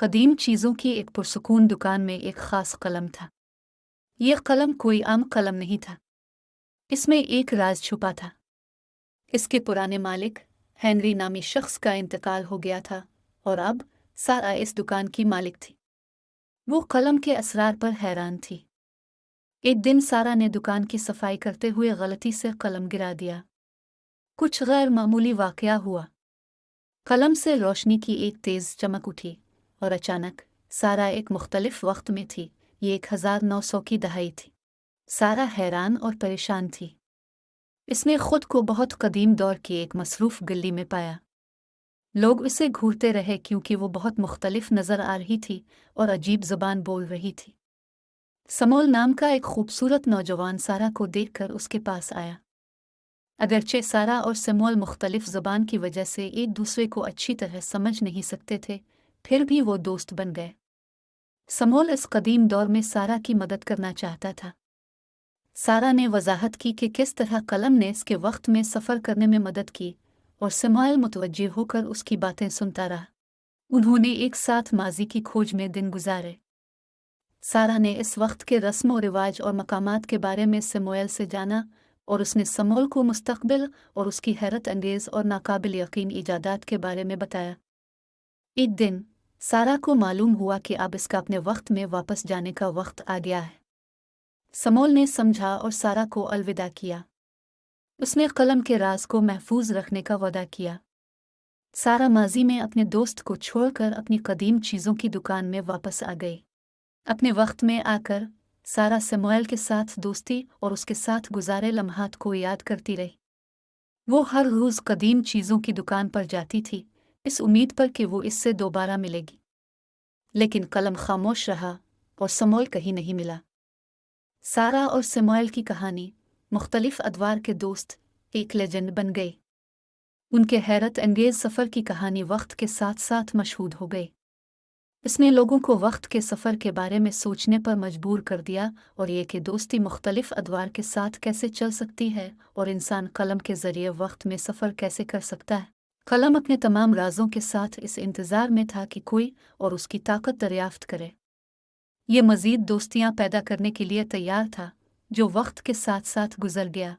कदीम चीज़ों की एक पुरसुकून दुकान में एक ख़ास कलम था। यह कलम कोई आम कलम नहीं था। इसमें एक राज छुपा था। इसके पुराने मालिक हेनरी नामी शख्स का इंतकाल हो गया था और अब सारा इस दुकान की मालिक थी। वो कलम के असरार पर हैरान थी। एक दिन सारा ने दुकान की सफाई करते हुए गलती से कलम गिरा दिया। कुछ गैर मामूली वाकया हुआ। कलम से रोशनी की एक तेज़ चमक उठी और अचानक सारा एक मुख्तलिफ वक्त में थी। ये 1900 की दहाई थी। सारा हैरान और परेशान थी। इसने खुद को बहुत कदीम दौर की एक मसरूफ़ गली में पाया। लोग इसे घूरते रहे क्योंकि वो बहुत मुख्तलिफ नज़र आ रही थी और अजीब ज़बान बोल रही थी। समोल नाम का एक खूबसूरत नौजवान सारा को देखकर उसके पास आया। अगरचे सारा और समोल मुख्तलिफ ज़बान की वजह से एक दूसरे को अच्छी तरह समझ नहीं सकते थे, फिर भी वो दोस्त बन गए। समोल इस कदीम दौर में सारा की मदद करना चाहता था। सारा ने वजाहत की कि किस तरह कलम ने इसके वक्त में सफ़र करने में मदद की और समोल मुतवज्जे होकर उसकी बातें सुनता रहा। उन्होंने एक साथ माजी की खोज में दिन गुजारे। सारा ने इस वक्त के रस्म व रिवाज और मकामात के बारे में समोल से जाना और उसने समोल को मुस्तकबिल और उसकी हैरत अंगेज़ और नाकाबिल यकीन ईजादात के बारे में बताया। एक दिन सारा को मालूम हुआ कि अब इसका अपने वक्त में वापस जाने का वक्त आ गया है। समोल ने समझा और सारा को अलविदा किया। उसने कलम के राज को महफूज रखने का वादा किया। सारा माजी में अपने दोस्त को छोड़कर अपनी कदीम चीज़ों की दुकान में वापस आ गई। अपने वक्त में आकर सारा समोल के साथ दोस्ती और उसके साथ गुजारे लम्हात को याद करती रही। वो हर रोज़ कदीम चीज़ों की दुकान पर जाती थी, इस उम्मीद पर कि वो इससे दोबारा मिलेगी। लेकिन कलम खामोश रहा और समोल कहीं नहीं मिला। सारा और समोल की कहानी मुख्तलिफ अदवार के दोस्त एक लेजेंड बन गई। उनके हैरत अंगेज़ सफ़र की कहानी वक्त के साथ साथ मशहूर हो गई। इसने लोगों को वक्त के सफ़र के बारे में सोचने पर मजबूर कर दिया और ये कि दोस्ती मुख्तलिफ अदवार के साथ कैसे चल सकती है और इंसान कलम के ज़रिए वक्त में सफ़र कैसे कर सकता है। कलम अपने तमाम राजों के साथ इस इंतज़ार में था कि कोई और उसकी ताकत दरियाफ्त करे। ये मज़ीद दोस्तियाँ पैदा करने के लिए तैयार था, जो वक्त के साथ साथ गुजर गया।